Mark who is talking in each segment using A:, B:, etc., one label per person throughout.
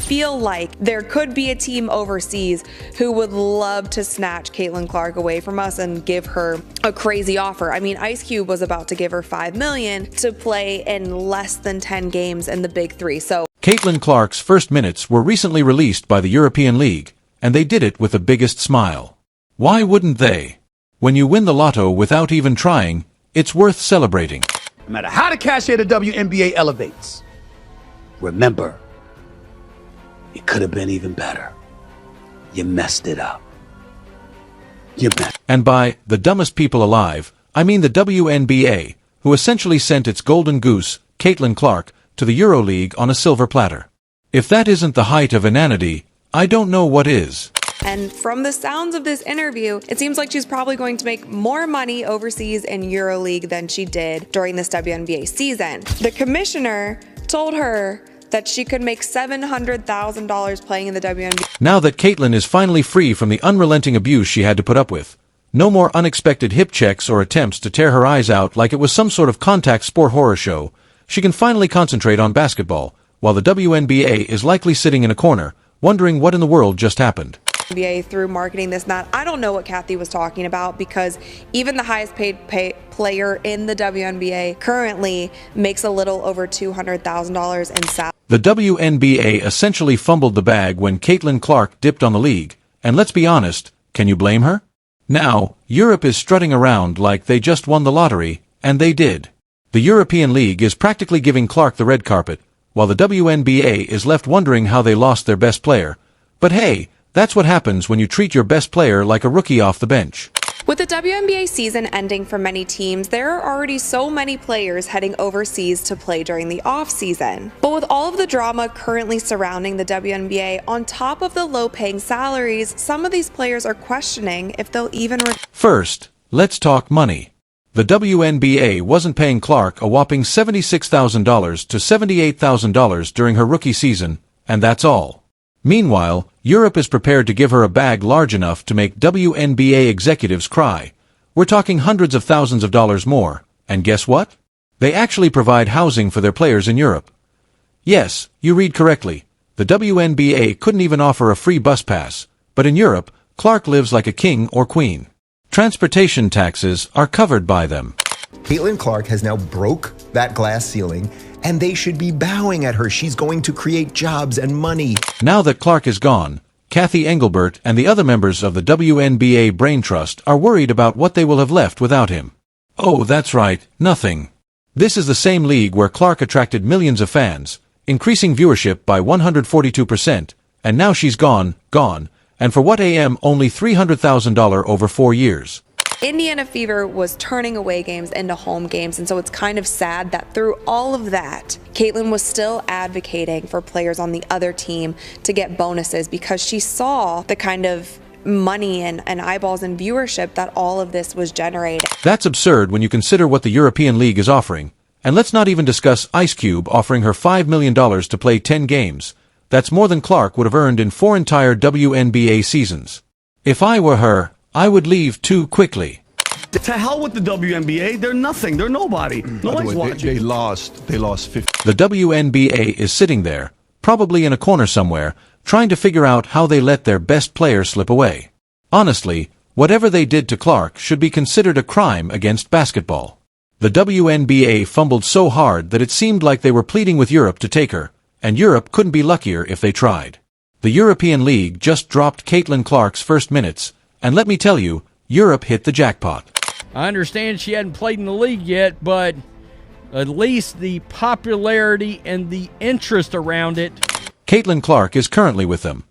A: feel like there could be a team overseas who would love to snatch Caitlin Clark away from us and give her a crazy offer. I mean, Ice Cube was about to give her $5 million to play in less than 10 games in the Big Three. So
B: Caitlin Clark's first minutes were recently released by the European League, and they did it with the biggest smile. Why wouldn't they? When you win the lotto without even trying, it's worth celebrating.
C: No matter how the cachet of the WNBA elevates, remember, it could have been even better. You messed it up.
B: And by the dumbest people alive, I mean the WNBA, who essentially sent its golden goose, Caitlin Clark, to the EuroLeague on a silver platter. If that isn't the height of inanity, I don't know what is.
A: And from the sounds of this interview, it seems like she's probably going to make more money overseas in EuroLeague than she did during this WNBA season. The commissioner told her that she could make $700,000 playing in the WNBA.
B: Now that Caitlin is finally free from the unrelenting abuse she had to put up with, no more unexpected hip checks or attempts to tear her eyes out like it was some sort of contact sport horror show, she can finally concentrate on basketball, while the WNBA is likely sitting in a corner, wondering what in the world just happened.
A: NBA through marketing this and that. I don't know what Kathy was talking about, because even the highest paid player in the WNBA currently makes a little over $200,000 in salary.
B: The WNBA essentially fumbled the bag when Caitlin Clark dipped on the league, and let's be honest, can you blame her? Now, Europe is strutting around like they just won the lottery, and they did. The European League is practically giving Clark the red carpet, while the WNBA is left wondering how they lost their best player. But hey, that's what happens when you treat your best player like a rookie off the bench.
A: With the WNBA season ending for many teams, there are already so many players heading overseas to play during the off-season. But with all of the drama currently surrounding the WNBA, on top of the low-paying salaries, some of these players are questioning if they'll even
B: First, let's talk money. The WNBA wasn't paying Clark a whopping $76,000 to $78,000 during her rookie season, and that's all. Meanwhile, Europe is prepared to give her a bag large enough to make WNBA executives cry. We're talking hundreds of thousands of dollars more, and guess what? They actually provide housing for their players in Europe. Yes, you read correctly. The WNBA couldn't even offer a free bus pass, but in Europe, Clark lives like a king or queen. Transportation taxes are covered by them.
D: Caitlin Clark has now broke that glass ceiling, and they should be bowing at her. She's going to create jobs and money.
B: Now that Clark is gone, Kathy Engelbert and the other members of the WNBA Brain Trust are worried about what they will have left without him. Oh, that's right, nothing. This is the same league where Clark attracted millions of fans, increasing viewership by 142%, and now she's gone, and for what only $300,000 over 4 years.
A: Indiana Fever was turning away games into home games, and so it's kind of sad that through all of that, Caitlin was still advocating for players on the other team to get bonuses, because she saw the kind of money and eyeballs and viewership that all of this was generating.
B: That's absurd when you consider what the European League is offering. And let's not even discuss Ice Cube offering her $5 million to play 10 games. That's more than Clark would have earned in 4 entire WNBA seasons. If I were her, I would leave too quickly.
E: To hell with the WNBA. They're nothing. They're nobody. Nobody's watching.
F: They lost 50.
B: The WNBA is sitting there, probably in a corner somewhere, trying to figure out how they let their best player slip away. Honestly, whatever they did to Clark should be considered a crime against basketball. The WNBA fumbled so hard that it seemed like they were pleading with Europe to take her, and Europe couldn't be luckier if they tried. The European League just dropped Caitlin Clark's first minutes, and let me tell you, Europe hit the jackpot.
G: I understand she hadn't played in the league yet, but at least the popularity and the interest around it.
B: Caitlin Clark is currently with them.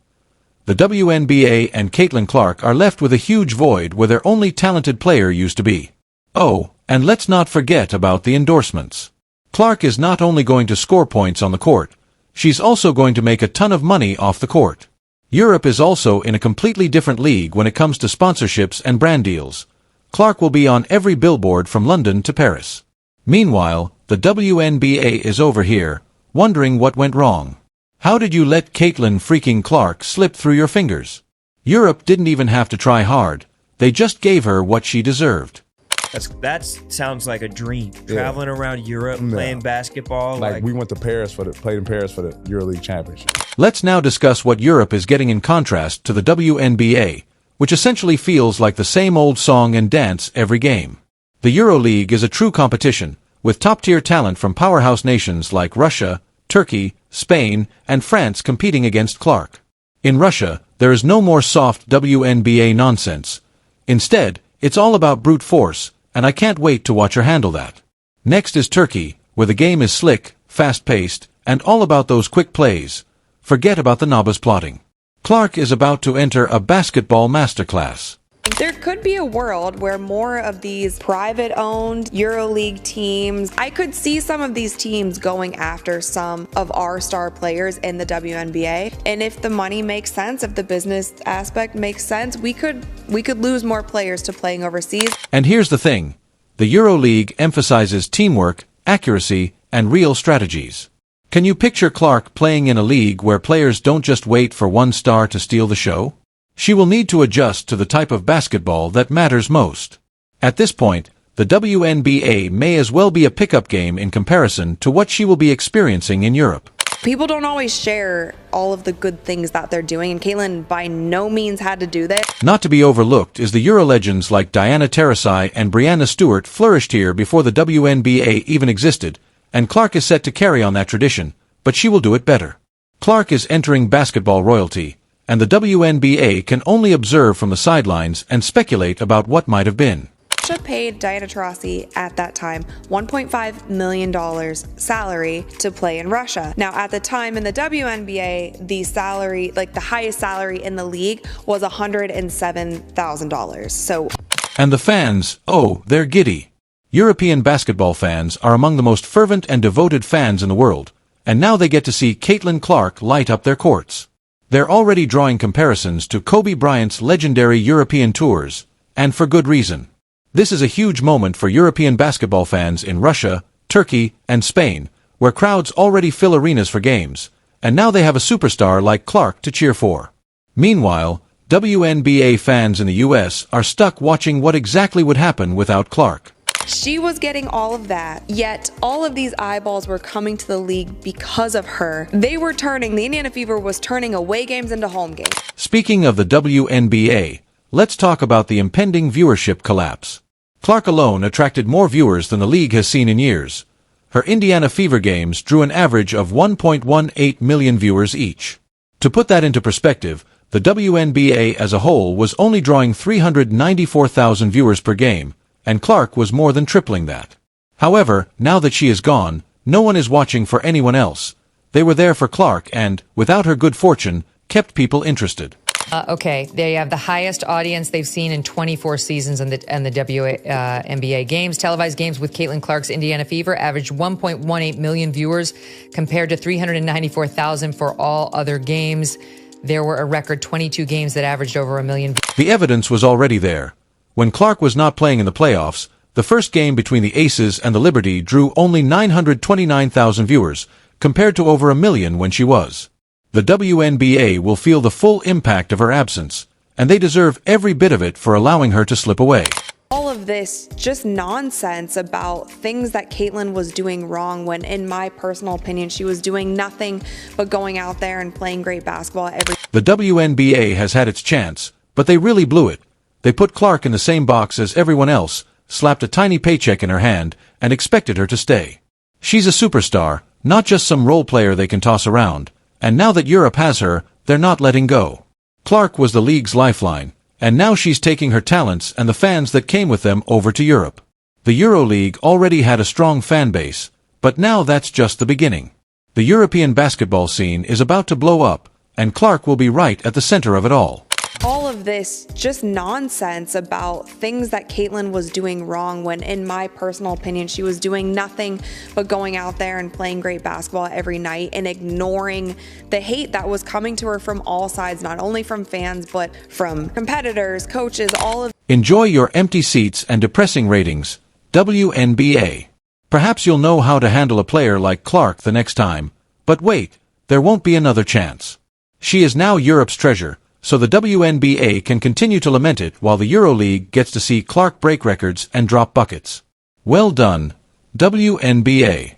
B: The WNBA and Caitlin Clark are left with a huge void where their only talented player used to be. Oh, and let's not forget about the endorsements. Clark is not only going to score points on the court, she's also going to make a ton of money off the court. Europe is also in a completely different league when it comes to sponsorships and brand deals. Clark will be on every billboard from London to Paris. Meanwhile, the WNBA is over here, wondering what went wrong. How did you let Caitlin freaking Clark slip through your fingers? Europe didn't even have to try hard. They just gave her what she deserved.
F: That sounds like a dream. Traveling around Europe, playing basketball.
H: Like we went to Paris played in Paris for the EuroLeague Championship.
B: Let's now discuss what Europe is getting in contrast to the WNBA, which essentially feels like the same old song and dance every game. The EuroLeague is a true competition, with top-tier talent from powerhouse nations like Russia, Turkey, Spain, and France competing against Clark. In Russia, there is no more soft WNBA nonsense. Instead, it's all about brute force, and I can't wait to watch her handle that. Next is Turkey, where the game is slick, fast-paced, and all about those quick plays. Forget about the novice plotting. Clark is about to enter a basketball masterclass.
A: There could be a world where more of these private-owned EuroLeague teams, I could see some of these teams going after some of our star players in the WNBA. And if the money makes sense, if the business aspect makes sense, we could lose more players to playing overseas.
B: And here's the thing. The EuroLeague emphasizes teamwork, accuracy, and real strategies. Can you picture Clark playing in a league where players don't just wait for one star to steal the show? She will need to adjust to the type of basketball that matters most. At this point, the WNBA may as well be a pickup game in comparison to what she will be experiencing in Europe.
A: People don't always share all of the good things that they're doing, and Caitlin by no means had to do that.
B: Not to be overlooked is the Euro legends like Diana Taurasi and Brianna Stewart flourished here before the WNBA even existed, and Clark is set to carry on that tradition, but she will do it better. Clark is entering basketball royalty, and the WNBA can only observe from the sidelines and speculate about what might have been.
A: Russia paid Diana Taurasi at that time $1.5 million salary to play in Russia. Now, at the time in the WNBA, the salary, like the highest salary in the league, was $107,000.
B: And the fans, oh, they're giddy. European basketball fans are among the most fervent and devoted fans in the world, and now they get to see Caitlin Clark light up their courts. They're already drawing comparisons to Kobe Bryant's legendary European tours, and for good reason. This is a huge moment for European basketball fans in Russia, Turkey, and Spain, where crowds already fill arenas for games, and now they have a superstar like Clark to cheer for. Meanwhile, WNBA fans in the US are stuck watching what exactly would happen without Clark.
A: She was getting all of that, yet all of these eyeballs were coming to the league because of her. The Indiana Fever was turning away games into home games.
B: Speaking of the WNBA, let's talk about the impending viewership collapse. Clark alone attracted more viewers than the league has seen in years. Her Indiana Fever games drew an average of 1.18 million viewers each. To put that into perspective, the WNBA as a whole was only drawing 394,000 viewers per game, and Clark was more than tripling that. However, now that she is gone, no one is watching for anyone else. They were there for Clark and, without her good fortune, kept people interested.
I: Okay, they have the highest audience they've seen in 24 seasons in the WNBA games. Televised games with Caitlin Clark's Indiana Fever averaged 1.18 million viewers compared to 394,000 for all other games. There were a record 22 games that averaged over 1 million.
B: The evidence was already there. When Clark was not playing in the playoffs, the first game between the Aces and the Liberty drew only 929,000 viewers, compared to over 1 million when she was. The WNBA will feel the full impact of her absence, and they deserve every bit of it for allowing her to slip away.
A: All of this just nonsense about things that Caitlin was doing wrong when, in my personal opinion, she was doing nothing but going out there and playing great basketball every.
B: The WNBA has had its chance, but they really blew it. They put Clark in the same box as everyone else, slapped a tiny paycheck in her hand, and expected her to stay. She's a superstar, not just some role player they can toss around, and now that Europe has her, they're not letting go. Clark was the league's lifeline, and now she's taking her talents and the fans that came with them over to Europe. The EuroLeague already had a strong fan base, but now that's just the beginning. The European basketball scene is about to blow up, and Clark will be right at the center of it all.
A: All of this just nonsense about things that Caitlin was doing wrong when, in my personal opinion, she was doing nothing but going out there and playing great basketball every night and ignoring the hate that was coming to her from all sides, not only from fans, but from competitors, coaches, all of.
B: Enjoy your empty seats and depressing ratings, WNBA. Perhaps you'll know how to handle a player like Clark the next time, but wait, there won't be another chance. She is now Europe's treasure, so the WNBA can continue to lament it while the EuroLeague gets to see Clark break records and drop buckets. Well done, WNBA.